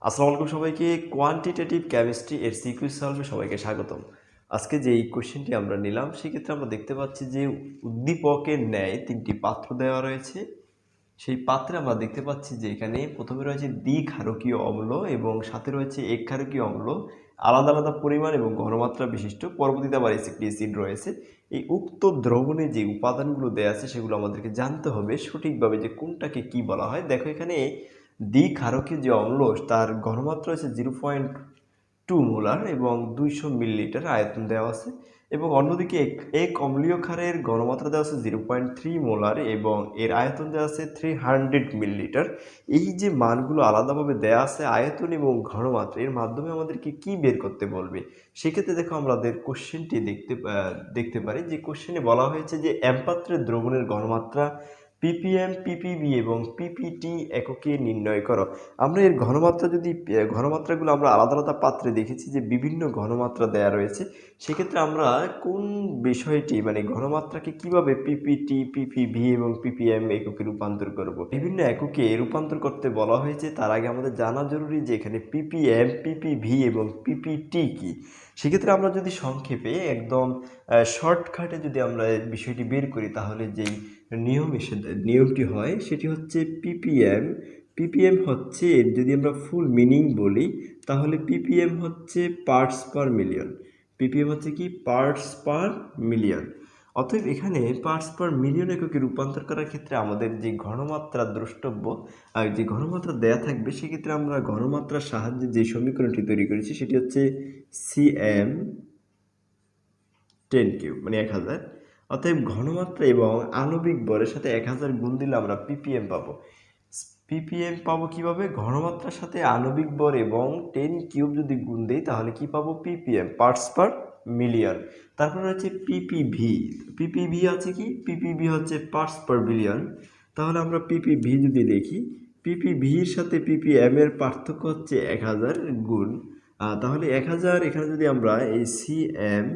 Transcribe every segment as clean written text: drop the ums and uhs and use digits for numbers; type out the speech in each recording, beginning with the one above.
আসসালামু আলাইকুম সবাইকে। কোয়ান্টিটেটিভ কেমিস্ট্রি এর সিকিউ সলভে সবাইকে স্বাগতম। আজকে যে এই কোশ্চেনটি আমরা নিলাম সেক্ষেত্রে আমরা দেখতে পাচ্ছি যে উদ্দীপকের ন্যায় তিনটি পাত্র দেওয়া রয়েছে। সেই পাত্রে আমরা দেখতে পাচ্ছি যে এখানে প্রথমে রয়েছে দ্বিক্ষারকীয় অম্ল এবং সাথে রয়েছে একক্ষারকীয় অম্ল, আলাদা আলাদা পরিমাণ এবং ঘনমাত্রা বিশিষ্ট। পরবর্তীতে আবার একটি অ্যাসিড রয়েছে। এই উক্ত দ্রবণে যে উপাদানগুলো দেওয়া আছে সেগুলো আমাদেরকে জানতে হবে সঠিকভাবে যে কোনটাকে কি বলা হয়। দেখো এখানে দ্বিক্ষারকীয় যে অম্ল তার ঘনমাত্রা হচ্ছে 0.2 মোলার এবং 200 মিলিলিটার আয়তন দেওয়া আছে, এবং অন্যদিকে এক অম্লীয় ক্ষারের ঘনমাত্রা দেওয়া আছে 0.3 মোলার এবং এর আয়তন দেওয়া আছে 300 মিলিলিটার। এই যে মানগুলো আলাদাভাবে দেওয়া আছে আয়তন এবং ঘনমাত্রা, এর মাধ্যমে আমাদেরকে কি বের করতে বলবে। সেক্ষেত্রে দেখো আমাদের কোশ্চেনটি দেখতে পারি যে কোশ্চেনে বলা হয়েছে যে এম পাত্রের দ্রবণের ঘনমাত্রা পিপিএম, পিপিবি এবং পিপিটি এককে নির্ণয় করো। আমরা এর ঘনমাত্রাগুলো আমরা আলাদা আলাদা পাত্রে দেখেছি যে বিভিন্ন ঘনমাত্রা দেয়া রয়েছে। সেক্ষেত্রে আমরা কোন বিষয়টি মানে ঘনমাত্রাকে কিভাবে পিপিটি, পিপিভি এবং পিপিএম এককে রূপান্তর করব। বিভিন্ন এককে রূপান্তর করতে বলা হয়েছে, তার আগে আমাদের জানা জরুরি যে এখানে পিপিএম, পিপিভি এবং পিপিটি কি। সেক্ষেত্রে আমরা যদি সংক্ষেপে একদম শর্টকাটে যদি আমরা বিষয়টি বের করি তাহলে যেই নিয়মটি হয় সেটি হচ্ছে পিপিএম হচ্ছে, এর যদি আমরা ফুল মিনিং বলি তাহলে পিপিএম হচ্ছে পার্টস পার মিলিয়ন। পিপিএম হচ্ছে কি পার্টস পার মিলিয়ন। অতএব এখানে পার্টস পার মিলিয়ন এককে রূপান্তর করার ক্ষেত্রে আমাদের যে ঘনমাত্রা দ্রষ্টব্য আর যে ঘনমাত্রা দেয়া থাকবে সেক্ষেত্রে আমরা ঘনমাত্রার সাহায্যে যে সমীকরণটি তৈরি করেছি সেটি হচ্ছে সিএম 10³ মানে 1000। অতএব ঘনমাত্রা এবং আণবিক ভরের সাথে 1000 গুণ দিলে আমরা পিপিএম পাবো। পিপিএম পাবো কিভাবে? ঘনমাত্রার সাথে আণবিক ভর এবং 10³ যদি গুণ দেই তাহলে কি পাবো? PPM parts per million. তারপর হচ্ছে পিপিভি। পিপিভি আছে কি? পিপিভি হচ্ছে পার্টস পার বিলিয়ন। তাহলে আমরা পিপিভি যদি দেখি, পিপিভির সাথে পিপিএম এর পার্থক্য হচ্ছে 1000 গুণ। তাহলে 1000 এখানে যদি আমরা এই সিএম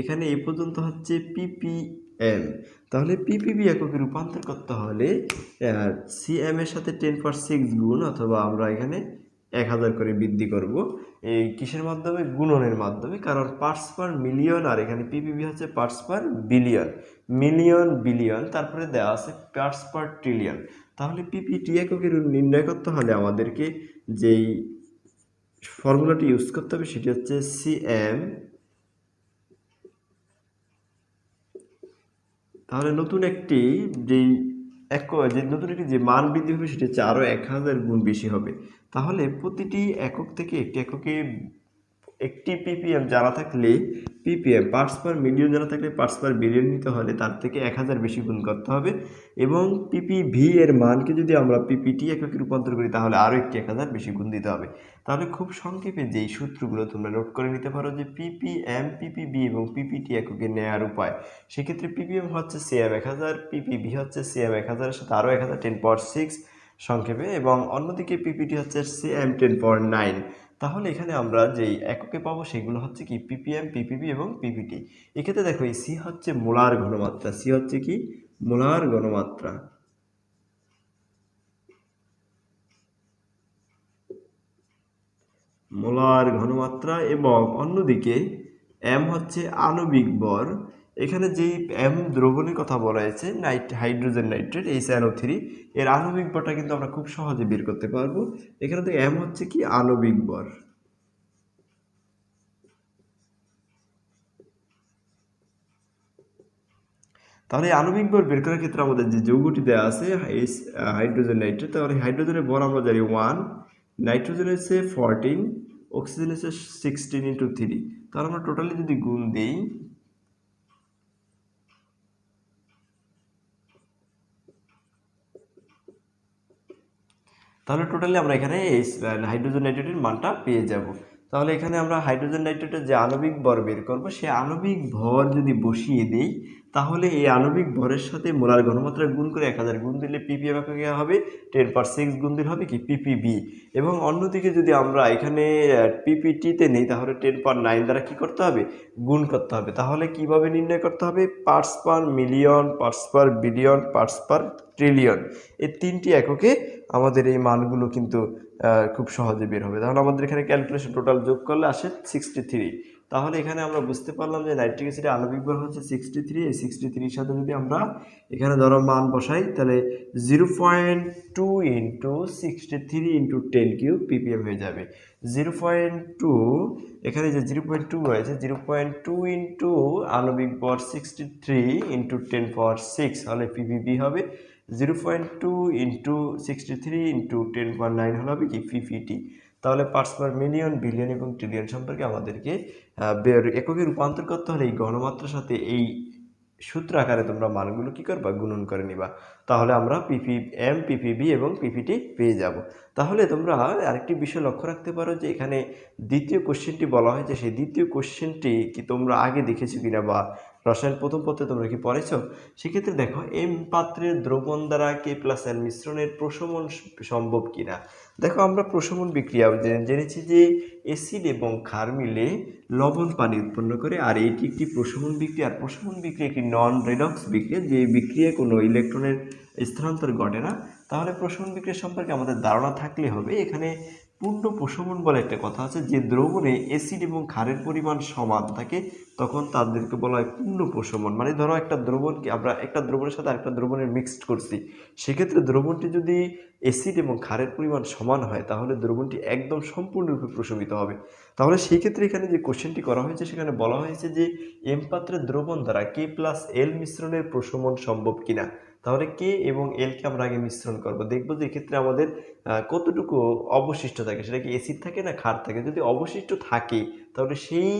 এখানে এই পর্যন্ত হচ্ছে পিপিএম, তাহলে পিপিবি এককে রূপান্তর করতে হলে সিএম এর সাথে 10⁶ গুণ, অথবা আমরা এখানে 1000 করে বৃদ্ধি করব। এই কিসের মাধ্যমে? গুণনের মাধ্যমে, কারণ পার্টস পার মিলিয়ন আর এখানে পিপিবি হচ্ছে parts per billion, million billion, তারপরে দেওয়া আছে পার্টস পার ট্রিলিয়ন। তাহলে পিপিটি এককে নির্ণয় করতে হলে আমাদেরকে যেই ফর্মুলাটি ইউজ করতে হবে সেটি হচ্ছে সিএম। তাহলে নতুন একটি যে মান বৃদ্ধি হবে সেটি হচ্ছে আরও 1000 গুণ বেশি হবে। তাহলে প্রতিটি একক থেকে একটি এককে একটি পিপিএম জানা থাকলে পিপিএম পার্টস পার মিলিয়ন জানা থাকলে পার্টস পার বিলিয়ন নিতে হলে তার থেকে 1000 বেশি গুণ করতে হবে, এবং পিপিভি এর মানকে যদি আমরা পিপিটি এককে রূপান্তর করি তাহলে আরও একটি 1000 বেশি গুণ দিতে হবে। তাহলে খুব সংক্ষেপে যেই সূত্রগুলো তোমরা নোট করে নিতে পারো যে পিপিএম, পিপিবি এবং পিপিটি এককে নেওয়ার উপায়। সেক্ষেত্রে পিপিএম হচ্ছে সিএম 1000, পিপিভি হচ্ছে সিএম 1000-এর সাথে আরও 1000 10⁶ সংক্ষেপে, এবং অন্যদিকে পিপিটি হচ্ছে সিএম 10⁹। তাহলে এখানে আমরা যেই এককে পাবো সেগুলো হচ্ছে কি পিপিএম, পিপিবি এবং পিপিটি। এক্ষেত্রে দেখো এই সি হচ্ছে মোলার ঘনমাত্রা, সি হচ্ছে কি মোলার ঘনমাত্রা, মোলার ঘনমাত্রা, এবং অন্যদিকে এম হচ্ছে আণবিক ভর। এখানে যেই এম দ্রবণের কথা বলা হয়েছে হাইড্রোজেন নাইট্রেট HNO3, এর আণবিক ভরটা কিন্তু আমরা খুব সহজে বের করতে পারবো। এখানে তো এম হচ্ছে কি আণবিক ভর। তাহলে আণবিক ভর বের করার ক্ষেত্রে আমাদের যে যৌগটি দেওয়া আছে হাইড্রোজেন নাইট্রেট, তাহলে হাইড্রোজেনের ভর আমরা জানি 1, নাইট্রোজেন হচ্ছে 14, অক্সিজেন হচ্ছে 16×3। তাহলে আমরা টোটালি যদি গুণ দিই তাহলে টোটালি আমরা এখানে এই হাইড্রোজেন নাইট্রেটের মানটা পেয়ে যাব। তাহলে এখানে আমরা হাইড্রোজেন নাইট্রেটের যে আণবিক ভর বের করব, সে আণবিক ভর যদি বসিয়ে দিই তাহলে এই আণবিক ভরের সাথে মোলার ঘনমাত্রা গুণ করে 1000 গুণ দিলে ppm এককে হবে, 10/6 গুণ দিলে হবে কি ppb। এবং অন্যদিকে যদি আমরা এখানে ppt তে নেই তাহলে 10/9 দ্বারা কি করতে হবে, গুণ করতে হবে। তাহলে কিভাবে নির্ণয় করতে হবে, parts per million, parts per billion, parts per trillion, এই 3টি এককে আমাদের এই মানগুলো কিন্তু খুব সহজে বের হবে। তাহলে আমাদের এখানে ক্যালকুলেশন টোটাল যোগ করলে আসে 63। তাহলে এখানে আমরা বুঝতে পারলাম যে নাইট্রিক অ্যাসিডের আণবিক ভর হচ্ছে 63। এই 63-এর সাথে যদি আমরা এখানে ধরো মান বসাই তাহলে 0.2 ইন্টু 63 ইন্টু 10³ ppm হয়ে যাবে। 0.2 এখানে যে 0.2 হয়েছে, 0.2 ইন্টু আণবিক ভর 63 ইন্টু 10^6 হলে ppb হবে। 0.2 ইন্টু 63 ইন্টু 10/9 হলে হবে কি ppt। তাহলে পার্টস পার মিলিয়ন, বিলিয়ন এবং ট্রিলিয়ন সম্পর্কে আমাদেরকে এককে রূপান্তর করতে হলে এই ঘনমাত্রার সাথে এই সূত্র আকারে তোমরা মানগুলো কি করবা, গুণন করে নিবা। তাহলে আমরা ppm, ppb এবং ppt পেয়ে যাব। তাহলে তোমরা আরেকটি বিষয় লক্ষ্য রাখতে পারো যে এখানে দ্বিতীয় কোশ্চেনটি বলা হয়েছে, সেই দ্বিতীয় কোশ্চেনটি কি তোমরা আগে দেখেছো কিনা বা রসায়ন প্রথম পত্রে তোমরা কি পড়েছো। সেক্ষেত্রে দেখো, এম পাত্রের দ্রবণ দ্বারা K+L মিশ্রণের প্রশমন সম্ভব কিনা। দেখো, আমরা প্রশমন বিক্রিয়া জেনেছি যে অ্যাসিড এবং ক্ষার মিলে লবণ পানি উৎপন্ন করে, আর এটি একটি প্রশমন বিক্রিয়া। আর প্রশমন বিক্রিয়া একটি নন রেডক্স বিক্রিয়া, যে বিক্রিয়ায় কোনো ইলেকট্রনের স্থানান্তর ঘটে না। তাহলে প্রশমন বিক্রিয়া সম্পর্কে আমাদের ধারণা থাকলে হবে। এখানে পূর্ণ প্রশমন বলে একটা কথা আছে, যে দ্রবণে অ্যাসিড এবং ক্ষারের পরিমাণ সমান থাকে তখন তাদেরকে বলা হয় পূর্ণ প্রশমন। মানে ধরো একটা দ্রবণকে আমরা একটা দ্রবণের সাথে আরেকটা দ্রবণের মিক্সড করছি, সেক্ষেত্রে দ্রবণটি যদি অ্যাসিড এবং ক্ষারের পরিমাণ সমান হয় তাহলে দ্রবণটি একদম সম্পূর্ণরূপে প্রশমিত হবে। তাহলে সেই ক্ষেত্রে এখানে যে কোশ্চেনটি করা হয়েছে সেখানে বলা হয়েছে যে এম পাত্রের দ্রবণ দ্বারা K+L মিশ্রণের প্রশমন সম্ভব কিনা। তাহলে কে এবং এলকে আমরা আগে মিশ্রণ করব, দেখবো যে এক্ষেত্রে আমাদের কতটুকু অবশিষ্ট থাকে, সেটা কি অ্যাসিড থাকে না ক্ষার থাকে। যদি অবশিষ্ট থাকে তাহলে সেই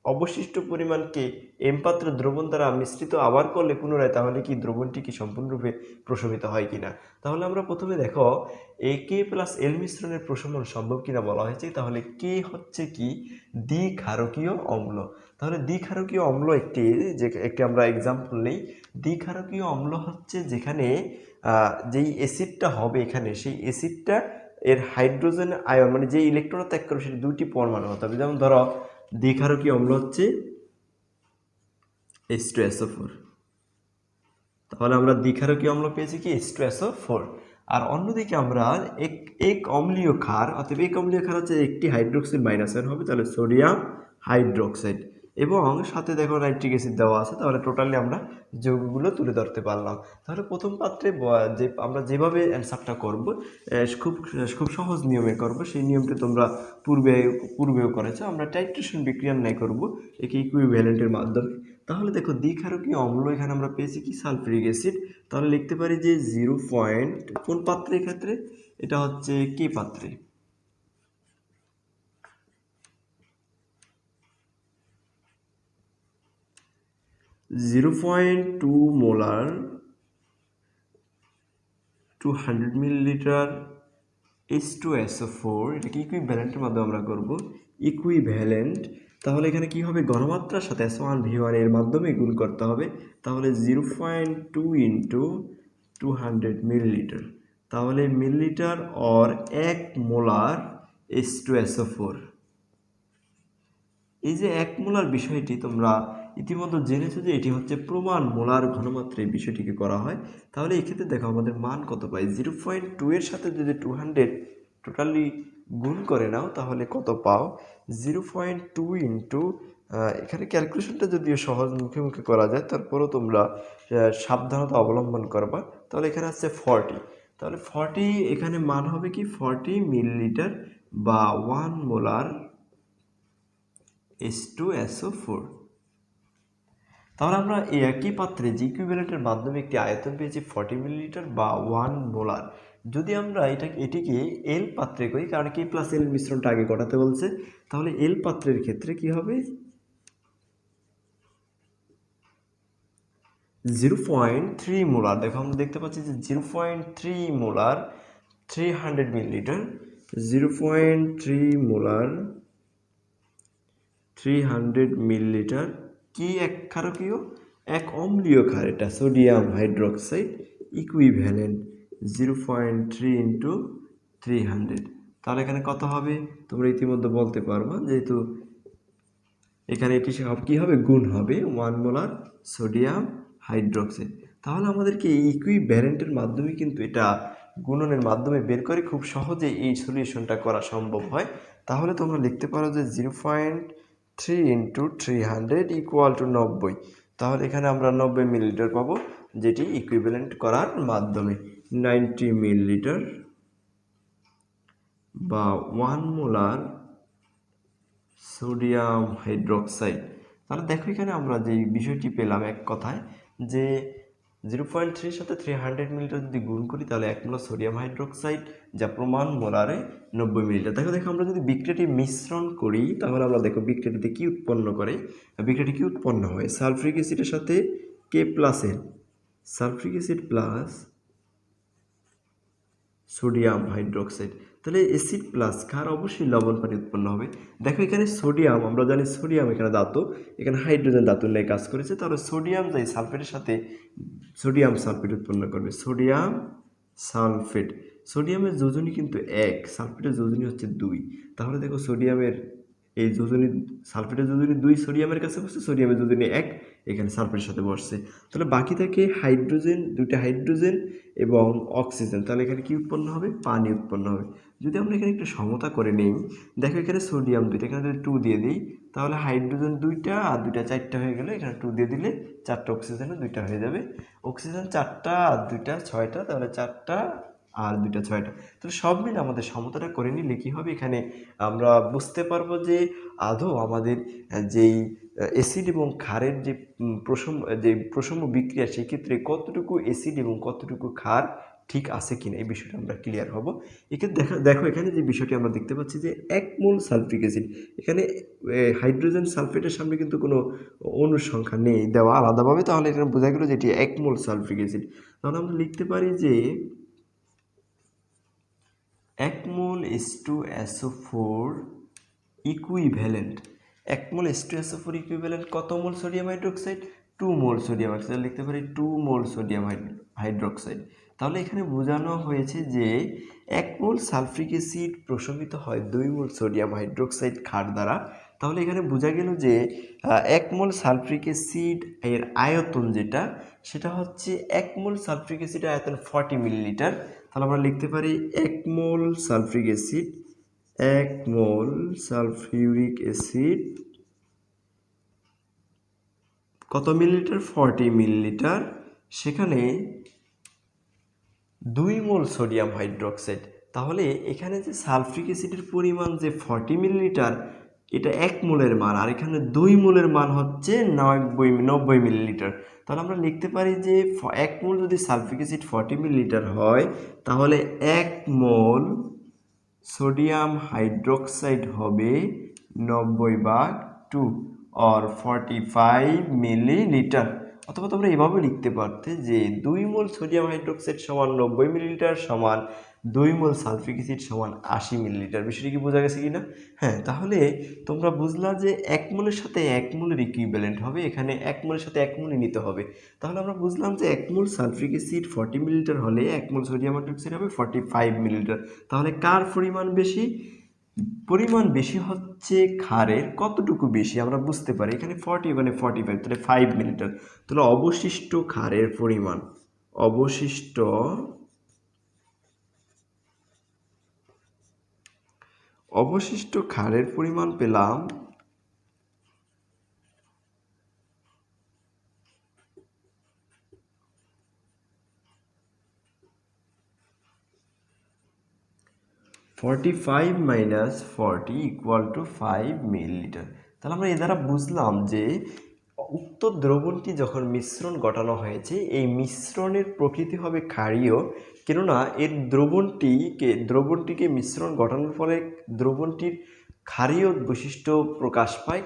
অবশিষ্ট পরিমাণকে এম পাত্রের দ্রবণ দ্বারা মিশ্রিত আবার করলে পুনরায়, তাহলে কি দ্রবণটি কি সম্পূর্ণরূপে প্রশমিত হয় কিনা। তাহলে আমরা প্রথমে দেখো K+L মিশ্রণের প্রশমন সম্ভব কিনা বলা হয়েছে। তাহলে কে হচ্ছে কি দ্বিক্ষারকীয় অম্ল। তাহলে দ্বিক্ষারকীয় অম্ল একটি আমরা এক্সাম্পল নেই। দ্বিক্ষারকীয় অম্ল হচ্ছে যেখানে যেই অ্যাসিডটা হবে এখানে, সেই অ্যাসিডটা এর হাইড্রোজেন আয়ন মানে যে ইলেকট্রন ত্যাগ করবে সেটা 2টি পরমাণু হতে হবে। যেমন ধরো দ্বিক্ষারকীয় অম্ল হচ্ছে H2SO4। তাহলে আমরা দ্বিক্ষারকীয় অম্ল পেয়েছি কি H2SO4। আর অন্যদিকে আমরা এক অম্লীয় ক্ষার, অর্থাৎ এক অম্লীয় ক্ষার হচ্ছে একটি হাইড্রোক্সিল মাইনাস আয়ন হবে, তাহলে সোডিয়াম হাইড্রোক্সাইড, এবং সাথে দেখো নাইট্রিক অ্যাসিড দেওয়া আছে। তাহলে টোটালি আমরা যৌগগুলো তুলে ধরতে পারলাম। তাহলে প্রথম পাত্রে যে আমরা যেভাবে অ্যান্সারটা করব খুব খুব সহজ নিয়মে করব, সেই নিয়মটি তোমরা পূর্বেও করেছো। আমরা টাইট্রেশন বিক্রিয়ার ন্যায় করব একে ইকুইভ্যালেন্টের মাধ্যমে। তাহলে দেখো দ্বিক্ষারকীয় অম্ল এখানে আমরা পেয়েছি কি সালফিউরিক অ্যাসিড। তাহলে লিখতে পারি যে 0. কোন পাত্রের ক্ষেত্রে, এটা হচ্ছে কে পাত্রে, 0.2 মোলার 200 মিলিলিটার H2SO4, এটাকে ইকুইভ্যালেন্টের মাধ্যমে আমরা করব ইকুইভ্যালেন্ট। তাহলে এখানে কি হবে, ঘনমাত্রার সাথে S1V1 এর মাধ্যমে গুণ করতে হবে। তাহলে 0.2 ইন্টু 200 মিলিলিটার, তাহলে মিলিলিটার অর 1 মোলার H2SO4। এই যে 1 মোলার বিষয়টি তোমরা ইতিমধ্যে জেনেছো যে এটি হচ্ছে প্রমাণ মোলার ঘনমাত্রায় বিষয়টিকে করা হয়। তাহলে এক্ষেত্রে দেখো আমাদের মান কত পাই, 0.2 এর সাথে যদি 200 টোটালি গুণ করে নাও তাহলে কত পাও, 0.2 ইন্টু এখানে ক্যালকুলেশনটা যদিও সহজ মুখে মুখে করা যায়, তারপরেও তোমরা সাবধানতা অবলম্বন করবা। তাহলে এখানে আছে 40, তাহলে 40 এখানে মান হবে কি 40 মিলিলিটার বা 1 মোলার H2SO4। তাহলে আমরা এই একই পাত্রে যে ইকুইভ্যালেন্টের মাধ্যমে একটি আয়তন পেয়েছি 40 মিলিলিটার বা 1 মোলার। যদি আমরা এটিকে এল পাত্রে করি, কারণ K+L মিশ্রণটা আগে ঘটাতে বলছে, তাহলে এল পাত্রের ক্ষেত্রে কি হবে 0.3 মোলার। দেখো আমরা দেখতে পাচ্ছি যে 0.3 মোলার 300 মিলিলিটার, 0.3 মোলার 300 মিলিলিটার কি এক ক্ষারকীয় এক অম্লীয় ক্ষার, এটা সোডিয়াম হাইড্রোক্সাইড, ইকুইভ্যালেন্ট 0.3 ইন্টু 300। তাহলে এখানে কত হবে তোমরা ইতিমধ্যে বলতে পারবা, যেহেতু এখানে এটি সব কী হবে, গুণ হবে 1 মোলার সোডিয়াম হাইড্রোক্সাইড। তাহলে আমাদেরকে এই ইকুইভ্যালেন্টের মাধ্যমে কিন্তু এটা গুণনের মাধ্যমে বের করে খুব সহজে এই সলিউশনটা করা সম্ভব হয়। তাহলে তোমরা লিখতে পারো যে 0.3 ইন্টু 300 ইকুয়াল টু 90। তাহলে এখানে আমরা 90 মিলিলিটার পাবো, যেটি ইকুইভ্যালেন্ট করার মাধ্যমে 90 মিলিলিটার বা 1 মোলার সোডিয়াম হাইড্রোক্সাইড। তাহলে দেখো এখানে আমরা যে বিষয়টি পেলাম এক কথায়, যে 0.3 সাথে 300 মিলিলিটার যদি গুণ করি তাহলে 1 মোলার সোডিয়াম হাইড্রোক্সাইড, যা প্রমাণ মোলারে 90 মিলিলিটার। দেখো আমরা যদি বিক্রিয়াটি মিশ্রণ করি তাহলে আমরা দেখো বিক্রিয়াটিতে কি উৎপন্ন করে, বিক্রিয়াটি কি উৎপন্ন হয়, সালফ্রিক অ্যাসিডের সাথে K plus N, sulphuric acid plus sodium hydroxide. তাহলে অ্যাসিড প্লাস ক্ষার অবশ্যই লবণ পানি উৎপন্ন হবে। দেখো এখানে সোডিয়াম, আমরা জানি সোডিয়াম এখানে ধাতু, এখানে হাইড্রোজেন ধাতু নিয়ে কাজ করেছে, তাহলে সোডিয়াম যাই সালফেটের সাথে সোডিয়াম সালফেট উৎপন্ন করবে, সোডিয়াম সালফেট। সোডিয়ামের যোজনী কিন্তু 1, সালফেটের যোজনী হচ্ছে 2। তাহলে দেখো সোডিয়ামের এই যোজনী, সালফেটের যোজনী 2 সোডিয়ামের কাছে বসছে, সোডিয়ামের যোজনী 1 এখানে সালফেটের সাথে বসছে। তাহলে বাকি থাকে হাইড্রোজেন, 2টা হাইড্রোজেন এবং অক্সিজেন। তাহলে এখানে কি উৎপন্ন হবে, পানি উৎপন্ন হবে। যদি আমরা এখানে একটু সমতা করে নিই, দেখো এখানে সোডিয়াম 2টা, এখানে যদি 2 দিয়ে দিই তাহলে হাইড্রোজেন 2টা আর 2টা 4টা হয়ে গেলে, এখানে 2 দিয়ে দিলে 4টা, অক্সিজেনও 2টা হয়ে যাবে, অক্সিজেন 4টা আর 2টা 6টা, তাহলে 4টা আর 2টা 6টা। তাহলে সব মিলে আমাদের সমতাটা করে নিলে কী হবে, এখানে আমরা বুঝতে পারবো যে আদৌ আমাদের যেই অ্যাসিড এবং ক্ষারের যে প্রসম বিক্রিয়া, সেই ক্ষেত্রে কতটুকু অ্যাসিড এবং কতটুকু ক্ষার ঠিক আছে কিনা এই বিষয়টা আমরা ক্লিয়ার হব। এক্ষেত্রে দেখো এখানে যে বিষয়টি আমরা দেখতে পাচ্ছি যে 1 মোল সালফ্রিক অ্যাসিড, এখানে হাইড্রোজেন সালফেটের সামনে কিন্তু কোনো অণুর সংখ্যা নেই দেওয়া আলাদাভাবে, তাহলে এখানে বোঝা গেল যে এটি 1 মোল সালফ্রিক অ্যাসিড। তাহলে আমরা লিখতে পারি যে 1 মোল H2SO4 ইকুইভ্যালেন্ট, 1 মোল H2SO4 ইকুইভ্যালেন্ট কত মোল সোডিয়াম হাইড্রোক্সাইড, 2 মোল সোডিয়াম হাইড্রোক্সাইড। লিখতে পারি 2 মোল সোডিয়াম হাইড্রোক্সাইড। তাহলে এখানে বোঝানো হয়েছে যে 1 মোল সালফ্রিক অ্যাসিড প্রশমিত হয় 2 মোল সোডিয়াম হাইড্রোক্সাইড ক্ষার দ্বারা। তাহলে এখানে বোঝা গেল যে 1 মোল সালফ্রিক অ্যাসিড এর আয়তন যেটা, সেটা হচ্ছে 1 মোল সালফ্রিক অ্যাসিডের আয়তন 40 মিলিলিটার। তাহলে আমরা লিখতে পারি 1 মোল সালফ্রিক অ্যাসিড, 1 মোল সালফিউরিক অ্যাসিড কত মিলিলিটার, 40 মিলিলিটার, সেখানে 2 মোল সোডিয়াম হাইড্রোক্সাইড। তাহলে এখানে যে সালফ্রিক অ্যাসিডের পরিমাণ যে 40 মিলিলিটার, এটা 1 মোলের মান, আর এখানে 2 মোলের মান হচ্ছে 90 মিলিলিটার। তাহলে আমরা লিখতে পারি যে 1 মোল যদি সালফ্রিক অ্যাসিড 40 মিলিলিটার হয়, তাহলে 1 মোল সোডিয়াম হাইড্রোক্সাইড হবে 90/2 और 45 মিলিলিটার। অথবা তোমরা এভাবে লিখতে পারতে যে 2 মোল সোডিয়াম হাইড্রোক্সাইড সমান 90 মিলিলিটার সমান 2 মোল সালফ্রিক অ্যাসিড সমান 80 মিলিলিটার। বিষয়টি কি বোঝা গেছে কিনা? হ্যাঁ, তাহলে তোমরা বুঝলা যে 1 মোলের সাথে 1 মোলের ইকুইভ্যালেন্ট হবে, এখানে 1 মোলের সাথে 1 মোলই নিতে হবে। তাহলে আমরা বুঝলাম যে 1 মোল সালফ্রিক অ্যাসিড 40 মিলিলিটার হলে 1 মোল সোডিয়াম হাইড্রোক্সাইড হবে 45 মিলিলিটার। তাহলে কার পরিমাণ বেশি? পরিমাণ বেশি হচ্ছে ক্ষারের। কতটুকু বেশি আমরা বুঝতে পারি, এখানে 40 মানে 45, তাহলে 5 মিলিলিটার। তাহলে অবশিষ্ট ক্ষারের পরিমাণ, অবশিষ্ট ক্ষারের পরিমাণ পেলাম 45 মাইনাস 40 ইকুয়াল টু 5 মিলিলিটার। তাহলে আমরা এ দ্বারা বুঝলাম যে উক্ত দ্রবণটি যখন মিশ্রণ ঘটানো হয়েছে, এই মিশ্রণের প্রকৃতি হবে ক্ষারীয়, কেননা এর দ্রবণটিকে মিশ্রণ ঘটানোর ফলে দ্রবণটির ক্ষারীয় বৈশিষ্ট্য প্রকাশ পায়,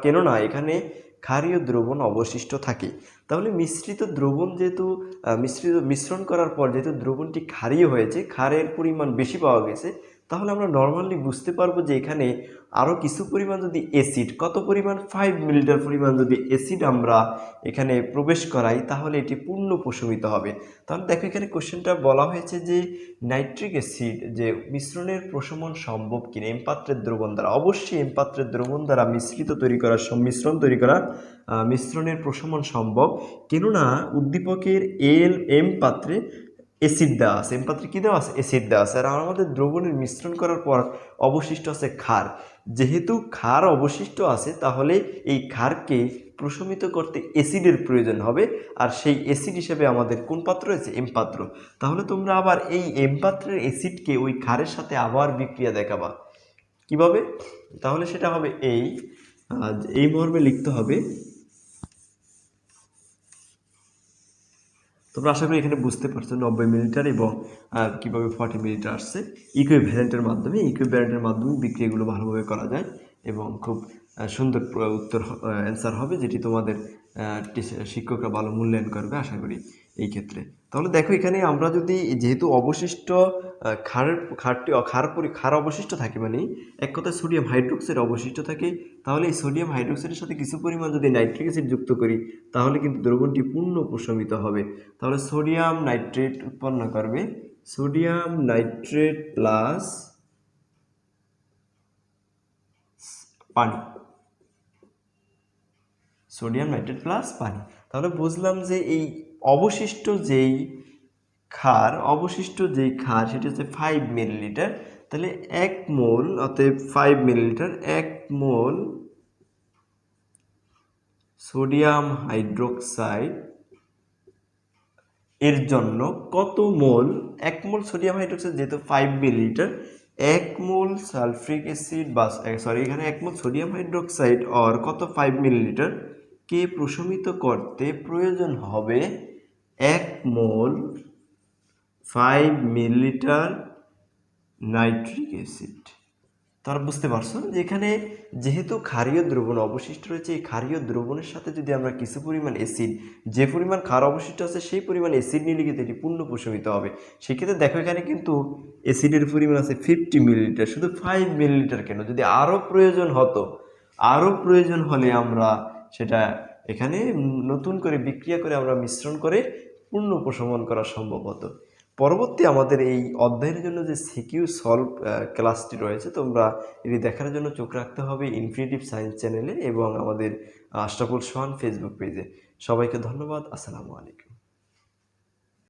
কেননা এখানে ক্ষারীয় দ্রবণ অবশিষ্ট থাকে। তাহলে মিশ্রিত দ্রবণ যেহেতু মিশ্রণ করার পর যেহেতু দ্রবণটি ক্ষারীয় হয়েছে, ক্ষারের পরিমাণ বেশি পাওয়া গেছে, তাহলে আমরা নর্মালি বুঝতে পারবো যে এখানে আরও কিছু পরিমাণ যদি অ্যাসিড, কত পরিমাণ 5 মিলিলিটার পরিমাণ যদি অ্যাসিড আমরা এখানে প্রবেশ করাই তাহলে এটি পূর্ণ প্রশমিত হবে। তাহলে দেখো এখানে কোশ্চেনটা বলা হয়েছে যে নাইট্রিক অ্যাসিড যে মিশ্রণের প্রশমন সম্ভব কিনা এম পাত্রের দ্রবণ দ্বারা। অবশ্যই এম পাত্রের দ্রবণ দ্বারা মিশ্রণ তৈরি করা মিশ্রণের প্রশমন সম্ভব, কেননা উদ্দীপকের এম পাত্রে অ্যাসিড দেওয়া আছে, এম পাত্রে কী দেওয়া আছে, অ্যাসিড দেওয়া আছে। আর আমাদের দ্রবণের মিশ্রণ করার পর অবশিষ্ট আছে ক্ষার। যেহেতু ক্ষার অবশিষ্ট আছে তাহলে এই ক্ষারকে প্রশমিত করতে অ্যাসিডের প্রয়োজন হবে, আর সেই অ্যাসিড হিসেবে আমাদের কোন পাত্র রয়েছে, এম পাত্র। তাহলে তোমরা আবার এই এম পাত্রের অ্যাসিডকে ওই ক্ষারের সাথে আবার বিক্রিয়া দেখাবা কিভাবে, তাহলে সেটা হবে এই মর্মে লিখতে হবে। তোমরা আশা করি এখানে বুঝতে পারছো 90 মিলিলিটার এবং কীভাবে 40 মিলিলিটার আসছে। ইকুইভ্যালেন্টের মাধ্যমে বিক্রিয়াগুলো ভালোভাবে করা যায় এবং খুব সুন্দর উত্তর অ্যান্সার হবে, যেটি তোমাদের শিক্ষকরা ভালো মূল্যায়ন করবে আশা করি এই ক্ষেত্রে। তাহলে দেখো এখানে আমরা যদি যেহেতু অবশিষ্ট ক্ষার অবশিষ্ট থাকে, মানে এক কথায় সোডিয়াম হাইড্রোক্সাইড অবশিষ্ট থাকে, তাহলে এই সোডিয়াম হাইড্রোক্সাইডের সাথে কিছু পরিমাণ যদি নাইট্রিক অ্যাসিড যুক্ত করি তাহলে কিন্তু দ্রবণটি পূর্ণ প্রশমিত হবে। তাহলে সোডিয়াম নাইট্রেট উৎপন্ন করবে, সোডিয়াম নাইট্রেট প্লাস পানি, সোডিয়াম নাইট্রেট প্লাস পানি। তাহলে বুঝলাম যে এই অবশিষ্ট যেই ক্ষার সেটা হচ্ছে 5 মিলিলিটার। তাহলে 1 মোল, অতএব 5 মিলিলিটার 1 মোল সোডিয়াম হাইড্রোক্সাইড এর জন্য কত মোল, 1 মোল সোডিয়াম হাইড্রোক্সাইড যেহেতু 5 মিলিলিটার, 1 মোল সালফ্রিক অ্যাসিড এখানে 1 মোল সোডিয়াম হাইড্রোক্সাইড আর কত 5 মিলিলিটার কে প্রশমিত করতে প্রয়োজন হবে 1 মোল 5 মিলিলিটার নাইট্রিক অ্যাসিড। তারা বুঝতে পারছো যে এখানে যেহেতু ক্ষারীয় দ্রবণ অবশিষ্ট রয়েছে, এই ক্ষারীয় দ্রবণের সাথে যদি আমরা কিছু পরিমাণ অ্যাসিড, যে পরিমাণ ক্ষার অবশিষ্ট আছে সেই পরিমাণ অ্যাসিড নিলে কিন্তু এটি পূর্ণ প্রশমিত হবে। সেক্ষেত্রে দেখো এখানে কিন্তু অ্যাসিডের পরিমাণ আছে 50 মিলিলিটার, শুধু 5 মিলিলিটার কেন, যদি আরও প্রয়োজন হলে আমরা সেটা এখানে নতুন করে বিক্রিয়া করে আমরা মিশ্রণ করে পূর্ণ প্রশমন করা সম্ভব হতো। পরবর্তী আমাদের এই অধ্যায়ের জন্য যে সিকিউ সলভ ক্লাসটি রয়েছে, তোমরা এটি দেখার জন্য চোখ রাখতে হবে ইনফিনিটিভ সায়েন্স চ্যানেলে এবং আমাদের আশরাফুল সোহান ফেসবুক পেজে। সবাইকে ধন্যবাদ। আসসালামু আলাইকুম।